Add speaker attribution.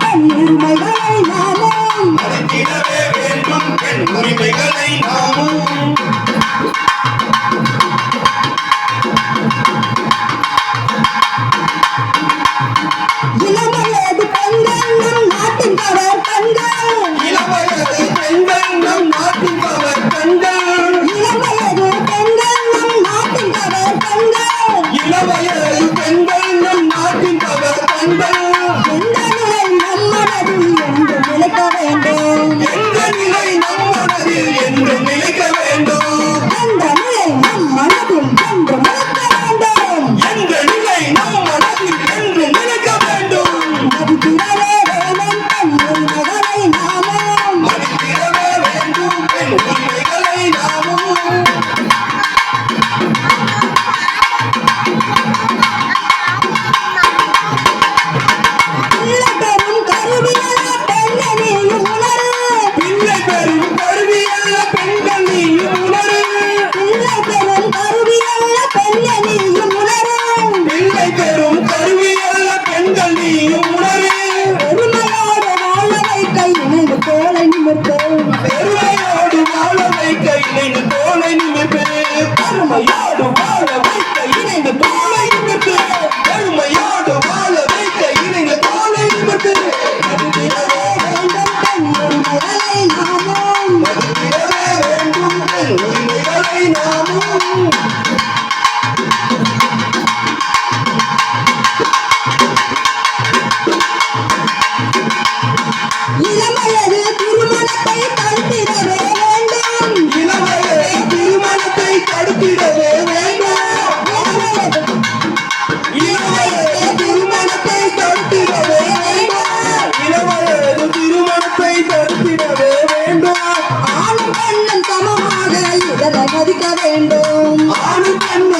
Speaker 1: பெண் உரிமைகளை நாமும்
Speaker 2: மதித்திடவே வேண்டும் பெண் உரிமைகளை நாமும்
Speaker 1: இளவயது பெண்கள் நம் நாட்டின் கவர் கண்கள்
Speaker 2: இளவயது பெண்கள் நம் நாட்டின் கவர் கண்கள்
Speaker 1: இளவயது பெண்கள் நம் நாட்டின் கவர் கண்கள்
Speaker 2: இளவயது பெண்கள் நம் நாட்டின் கவர் கண்கள்
Speaker 1: எந்த நிலை நம் மனதில் என்று நிலைக்க வேண்டும்
Speaker 2: எந்த நிலை நம் மனதில் என்று நிலைக்க வேண்டும்
Speaker 1: எந்த நிலை நம் மனதில் என்று நிலைக்க வேண்டும்
Speaker 2: எந்த நிலை நம் மனதில் என்று நிலைக்க வேண்டும்
Speaker 1: மதித்திடவே வேண்டும் பெண் உரிமைகளை நாமும்
Speaker 2: மதித்திடவே வேண்டும் பெண் உரிமைகளை நாமும்
Speaker 1: பிள்ளை பெறும் கருவியல்ல பெண்ணெனியும் உணரு
Speaker 2: பிள்ளை பெறும் கருவியல்ல பெண்கள் நீயும் உணரு
Speaker 1: பிள்ளை பெறும் கருவியல்ல பெண்ணெனியும் உணரு
Speaker 2: பிள்ளை பெறும் கருவியல்ல பெண்கள் நீயும் உணரு
Speaker 1: பெருமையோடு வாழ வைக்க இணைந்து தோளை நிமிர்த்தோம்
Speaker 2: பெருமையோடு வாழ வைக்க இணைந்து தோளை நிமிர்த்து பெருமையோடு வாழ வைக்க இணைந்து தோளை நிமிர்த்து பெருமையோடு வாழ வைக்க இணைந்து தோளை நிமிர்த்து மதித்திடவே
Speaker 1: வேண்டும் பெண் உரிமைகளை நாமும்
Speaker 2: மதித்திடவே வேண்டும் பெண் உரிமைகளை நாமும்
Speaker 1: இளமையது திருமணத்தை தடுத்திடவே வேண்டும்
Speaker 2: இளவயது திருமணத்தை தடுத்திடவே வேண்டும் இளவயது திருமணத்தை தடுத்திடவே வேண்டும் இளவயது திருமணத்தை தடுத்திடவே வேண்டும்
Speaker 1: ஆணும் பெண்ணும் சமமாக இதனை மதிக்க வேண்டும்
Speaker 2: ஆணும் பெண்ணும்